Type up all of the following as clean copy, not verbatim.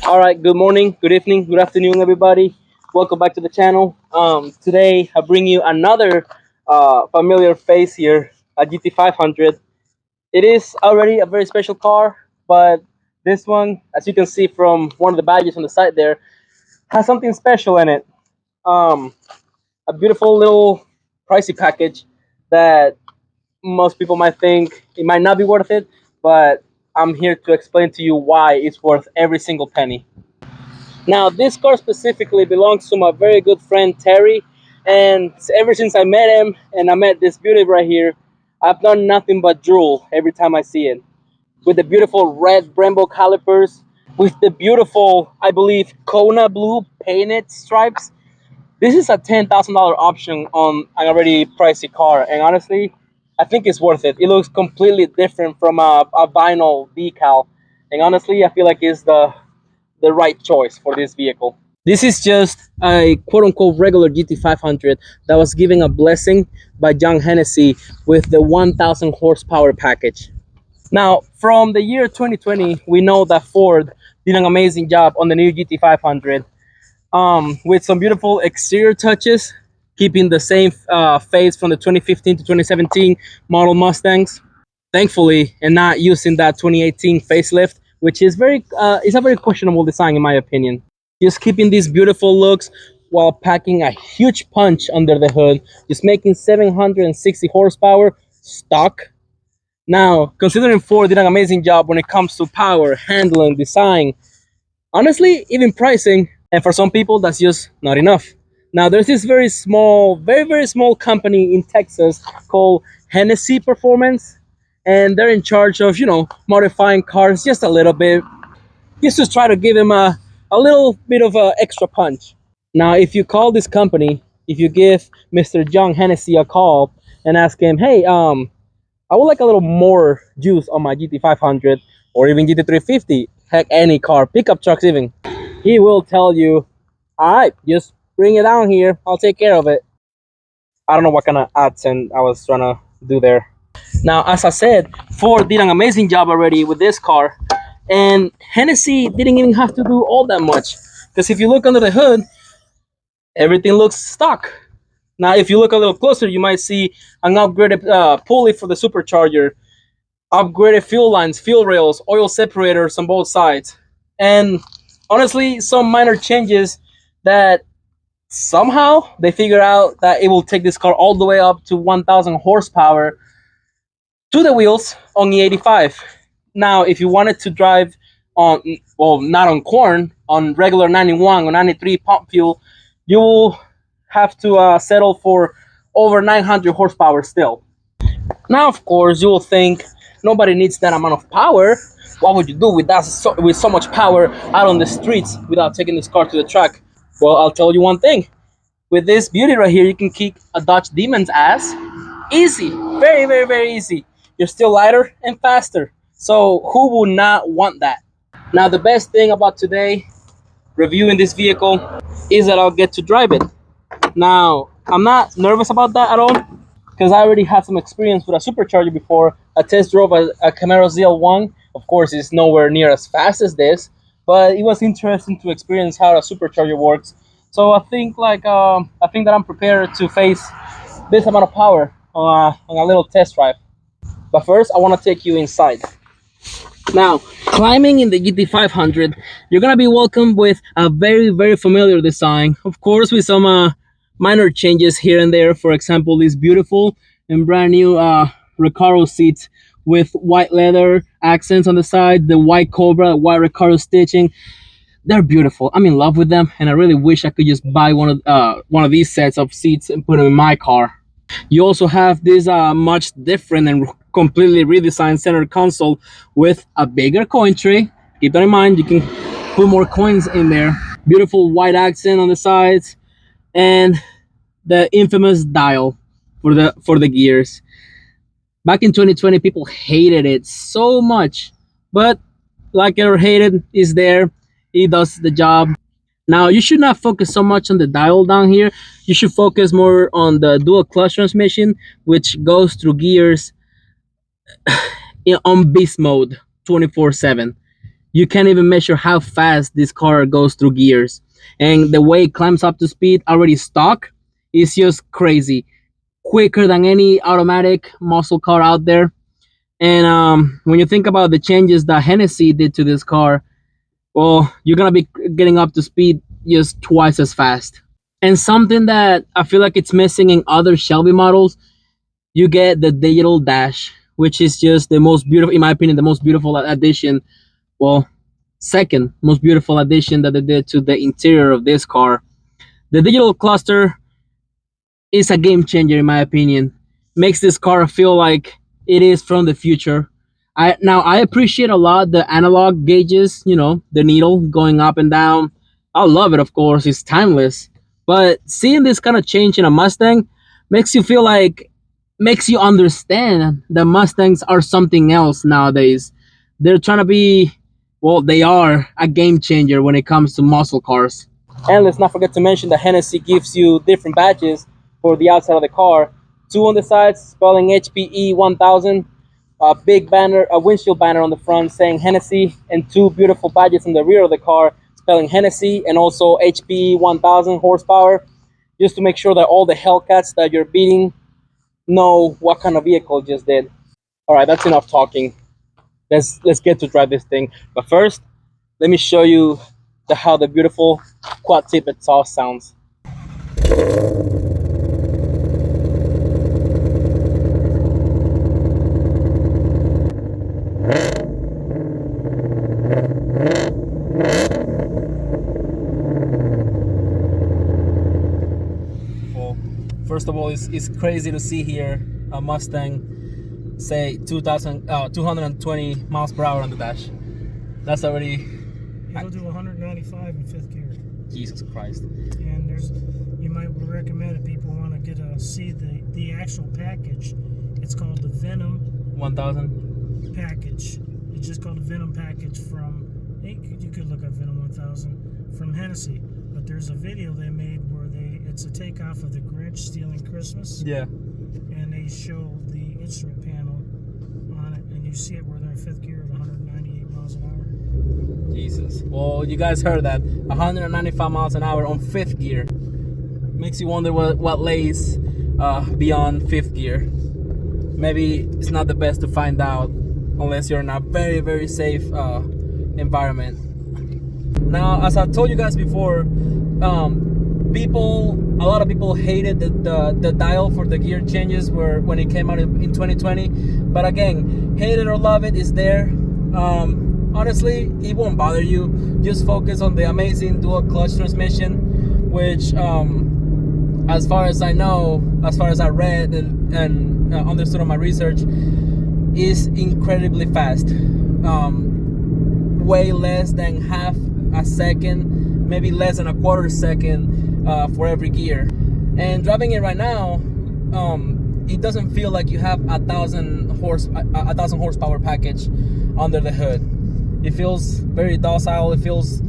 All right, good morning, good evening, good afternoon, everybody. Welcome back to the channel. Today I bring you another familiar face here, a GT500. It is already a very special car, but this one, as you can see from one of the badges on the side there, has something special in it. Um, a beautiful little pricey package that most people might think it might not be worth it, but I'm here to explain to you why it's worth every single penny. Now, this car specifically belongs to my very good friend Terry, and ever since I met him and I met this beauty right here, I've done nothing but drool every time I see it. With the beautiful red Brembo calipers, with the beautiful, I believe, Kona blue painted stripes. This is a $10,000 option on an already pricey car, and honestly, I think it's worth it. It looks completely different from a vinyl decal, and honestly, I feel like it's the right choice for this vehicle. This is just a quote-unquote regular GT500 that was given a blessing by John Hennessey with the 1000 horsepower package. Now, from the year 2020, we know that Ford did an amazing job on the new GT500 with some beautiful exterior touches, keeping the same face from the 2015 to 2017 model Mustangs, thankfully, and not using that 2018 facelift, which is it's a very questionable design in my opinion. Just keeping these beautiful looks while packing a huge punch under the hood, just making 760 horsepower stock. Now, considering Ford did an amazing job when it comes to power, handling, design, honestly, even pricing, and for some people, that's just not enough. Now, there's this very small, very small company in Texas called Hennessey Performance, and they're in charge of, modifying cars just a little bit, just to try to give them a little bit of an extra punch. Now, if you call this company, if you give Mr. John Hennessey a call and ask him, hey, I would like a little more juice on my GT500 or even GT350, heck, any car, pickup trucks even, he will tell you, all right, just bring it down here, I'll take care of it. I don't know what kind of accent I was trying to do there. Now, as I said, Ford did an amazing job already with this car, and Hennessey didn't even have to do all that much, because if you look under the hood, everything looks stock. Now, if you look a little closer, you might see an upgraded pulley for the supercharger, upgraded fuel lines, fuel rails, oil separators on both sides, and honestly, some minor changes that somehow they figure out that it will take this car all the way up to 1000 horsepower to the wheels on E85. Now, if you wanted to drive on, well, not on corn, on regular 91 or 93 pump fuel, you will have to settle for over 900 horsepower still. Now, of course, you will think nobody needs that amount of power. What would you do with with so much power out on the streets without taking this car to the track? Well, I'll tell you one thing. With this beauty right here, you can kick a Dodge Demon's ass easy, very easy. You're still lighter and faster, so who would not want that? Now, the best thing about today reviewing this vehicle is that I'll get to drive it. Now, I'm not nervous about that at all, because I already had some experience with a supercharger before. I test drove a Camaro ZL1. Of course, it's nowhere near as fast as this, but it was interesting to experience how a supercharger works. So I think that I'm prepared to face this amount of power on a little test drive. But first, I want to take you inside. Now, climbing in the GT500, you're gonna be welcomed with a very familiar design, of course, with some minor changes here and there. For example, these beautiful and brand new Recaro seats with white leather accents on the side, the white Cobra, white Recaro stitching. They're beautiful. I'm in love with them, and I really wish I could just buy one of these sets of seats and put them in my car. You also have this much different and completely redesigned center console with a bigger coin tray. Keep that in mind, you can put more coins in there. Beautiful white accent on the sides, and the infamous dial for the gears. Back in 2020, people hated it so much, but like it or hated, is there. It does the job. Now, you should not focus so much on the dial down here. You should focus more on the dual clutch transmission, which goes through gears. on beast mode 24/7. You can't even measure how fast this car goes through gears, and the way it climbs up to speed already stock is just crazy, quicker than any automatic muscle car out there. And when you think about the changes that Hennessey did to this car, well, you're gonna be getting up to speed just twice as fast. And something that I feel like it's missing in other Shelby models, you get the digital dash, which is just the most beautiful, in my opinion, the most beautiful addition. Well, second most beautiful addition that they did to the interior of this car. The digital cluster is a game changer in my opinion. Makes this car feel like it is from the future. I appreciate a lot the analog gauges, the needle going up and down. I love it, of course, it's timeless. But seeing this kind of change in a Mustang makes you feel like makes you understand that Mustangs are something else nowadays. They're trying to be, well, they are a game changer when it comes to muscle cars. And let's not forget to mention that Hennessey gives you different badges for the outside of the car. Two on the sides spelling HPE 1000, a big banner, a windshield banner on the front saying Hennessey, and two beautiful badges in the rear of the car spelling Hennessey and also HPE 1000 horsepower, just to make sure that all the Hellcats that you're beating know what kind of vehicle it just did. All right, that's enough talking. Let's get to drive this thing. But first, let me show you how the beautiful quad tip exhaust sounds. Well, first of all, it's crazy to see here a Mustang say 220 miles per hour on the dash. That's already. It'll do 195 in fifth gear. Jesus Christ. And you might recommend if people want to see the actual package. It's called the Venom 1000 package. It's just called the Venom package from. You could look up Venom 1000 from Hennessey. But there's a video they made where it's a takeoff of the Grinch stealing Christmas. Yeah. And they show the instrument panel on it, and you see it where they're in fifth gear at 198 miles an hour. Jesus. Well, you guys heard that. 195 miles an hour on fifth gear. Makes you wonder what lays beyond fifth gear. Maybe it's not the best to find out unless you're in a very, very safe environment. Now, as I told you guys before, a lot of people hated the dial for the gear changes when it came out in 2020. But again, hate it or love it, is there. Honestly, it won't bother you. Just focus on the amazing dual clutch transmission, which as far as I know, as far as I read and understood on my research, is incredibly fast. Way less than half a second, maybe less than a quarter second for every gear. And driving it right now, it doesn't feel like you have a 1,000 horsepower package under the hood. It feels very docile. It feels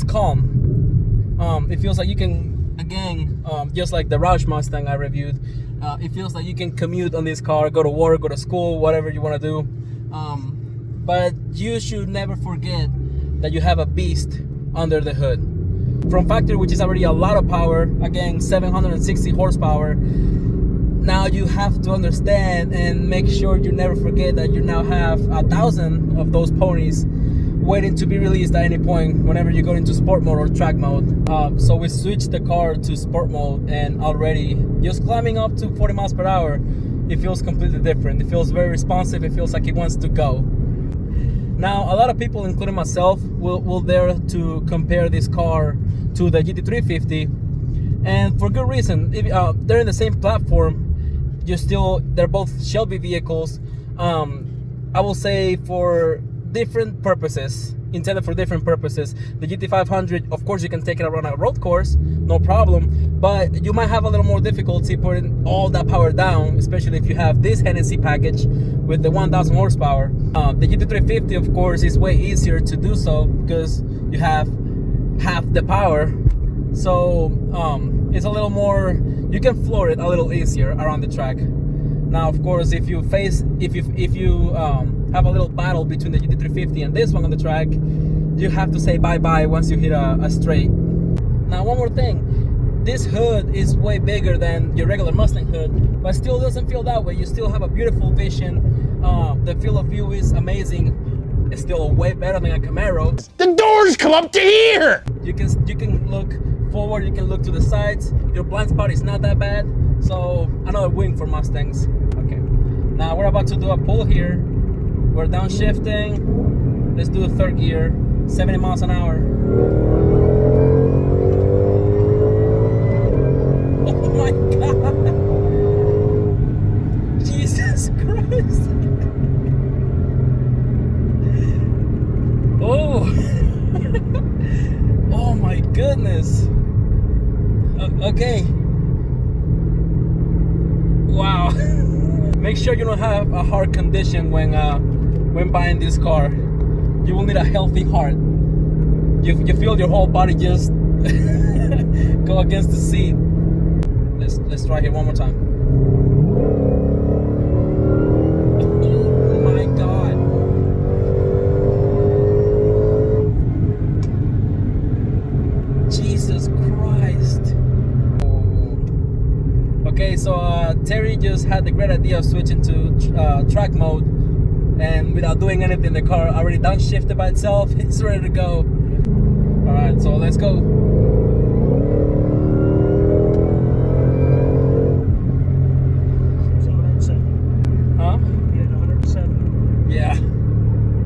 calm. It feels like you can, again, just like the Roush Mustang I reviewed, it feels like you can commute on this car, go to work, go to school, whatever you want to do. But you should never forget that you have a beast under the hood. From factory, which is already a lot of power, again, 760 horsepower. Now you have to understand and make sure you never forget that you now have 1,000 of those ponies waiting to be released at any point whenever you go into sport mode or track mode. So we switched the car to sport mode, and already just climbing up to 40 miles per hour, it feels completely different. It feels very responsive. It feels like it wants to go. Now, a lot of people, including myself, will dare to compare this car to the GT350, and for good reason. If they're in the same platform, they're both Shelby vehicles. I will say for different purposes, intended for different purposes. The GT500, of course, you can take it around a road course, no problem, but you might have a little more difficulty putting all that power down, especially if you have this Hennessey package with the 1,000 horsepower. The GT350, of course, is way easier to do so because you have half the power. So it's a little more, you can floor it a little easier around the track. Now, of course, if you have a little battle between the GT350 and this one on the track, you have to say bye-bye once you hit a straight. Now, one more thing, this hood is way bigger than your regular Mustang hood, but still doesn't feel that way. You still have a beautiful vision. The field of view is amazing. It's still way better than a Camaro. The doors come up to here! You can look forward, you can look to the sides. Your blind spot is not that bad. So another win for Mustangs. Okay, now we're about to do a pull here. We're downshifting. Let's do a third gear, 70 miles an hour. Oh my God! Jesus Christ! Oh! Oh my goodness! Okay. Wow. Make sure you don't have a heart condition when buying this car. You will need a healthy heart. You feel your whole body just go against the seat. Let's try here one more time. Oh my God. Jesus Christ. Okay, so Terry just had the great idea of switching to track mode, and without doing anything, the car already downshifted by itself. It's ready to go. All right, so let's go. It's 107. Huh? We hit 107. Yeah.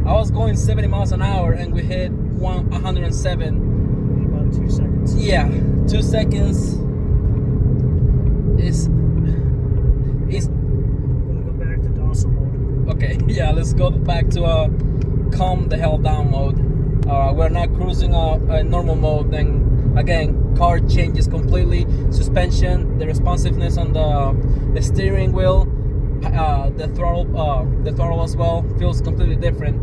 I was going 70 miles an hour, and we hit 107. In about 2 seconds. Yeah, 2 seconds. Is We're gonna go back to docile mode. okay. Yeah, let's go back to calm the hell down mode. We're not cruising a normal mode. Then again, car changes completely. Suspension, the responsiveness on the steering wheel, the throttle as well feels completely different.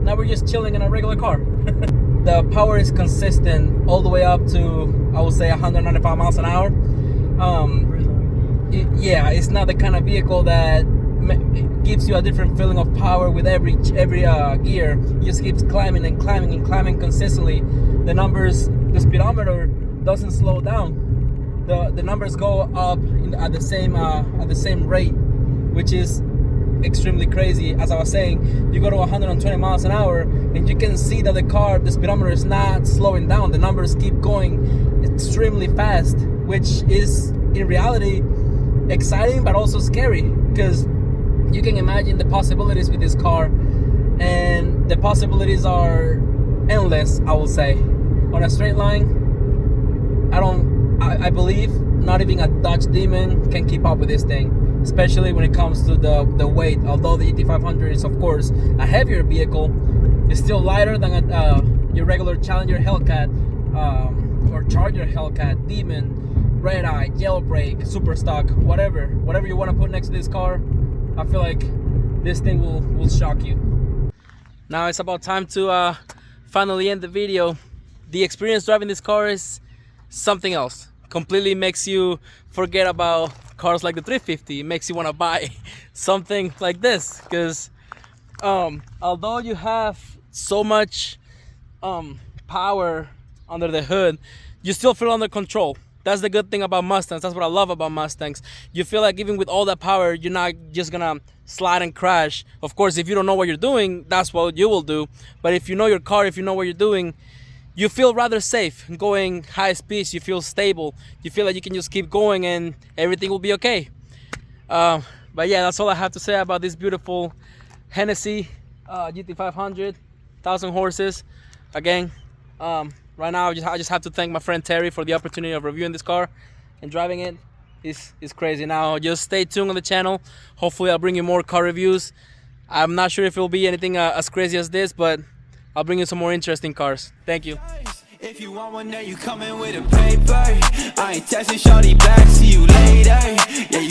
Now we're just chilling in a regular car. The power is consistent all the way up to, I would say, 195 miles an hour. Yeah, it's not the kind of vehicle that gives you a different feeling of power with every gear. It just keeps climbing and climbing and climbing consistently. The numbers, the speedometer doesn't slow down. The numbers go up at the same rate, which is extremely crazy. As I was saying, you go to 120 miles an hour and you can see that the speedometer is not slowing down. The numbers keep going extremely fast, which is in reality exciting but also scary, because you can imagine the possibilities with this car, and the possibilities are endless. I will say, on a straight line, I believe not even a Dodge Demon can keep up with this thing, especially when it comes to the weight. Although the GT500 is of course a heavier vehicle, it's still lighter than your regular Challenger Hellcat or Charger Hellcat, Demon, Red Eye, Jailbreak, Super Stock, whatever you want to put next to this car. I feel like this thing will shock you. Now it's about time to finally end the video. The experience driving this car is something else. Completely makes you forget about cars like the 350. It makes you want to buy something like this, because although you have so much power under the hood, you still feel under control. That's the good thing about Mustangs. That's what I love about Mustangs. You feel like even with all that power, you're not just gonna slide and crash. Of course, if you don't know what you're doing, that's what you will do. But if you know your car, if you know what you're doing, you feel rather safe going high speeds. You feel stable. You feel like you can just keep going and everything will be okay. But yeah, that's all I have to say about this beautiful Hennessey GT500, 1,000 horses. Again, right now I just have to thank my friend Terry for the opportunity of reviewing this car and driving it. It's crazy. Now just stay tuned on the channel. Hopefully I'll bring you more car reviews. I'm not sure if it will be anything as crazy as this, but I'll bring you some more interesting cars. Thank you. If you want one, then you coming with a paper. I ain't texting shorty back, see you later. Yeah, you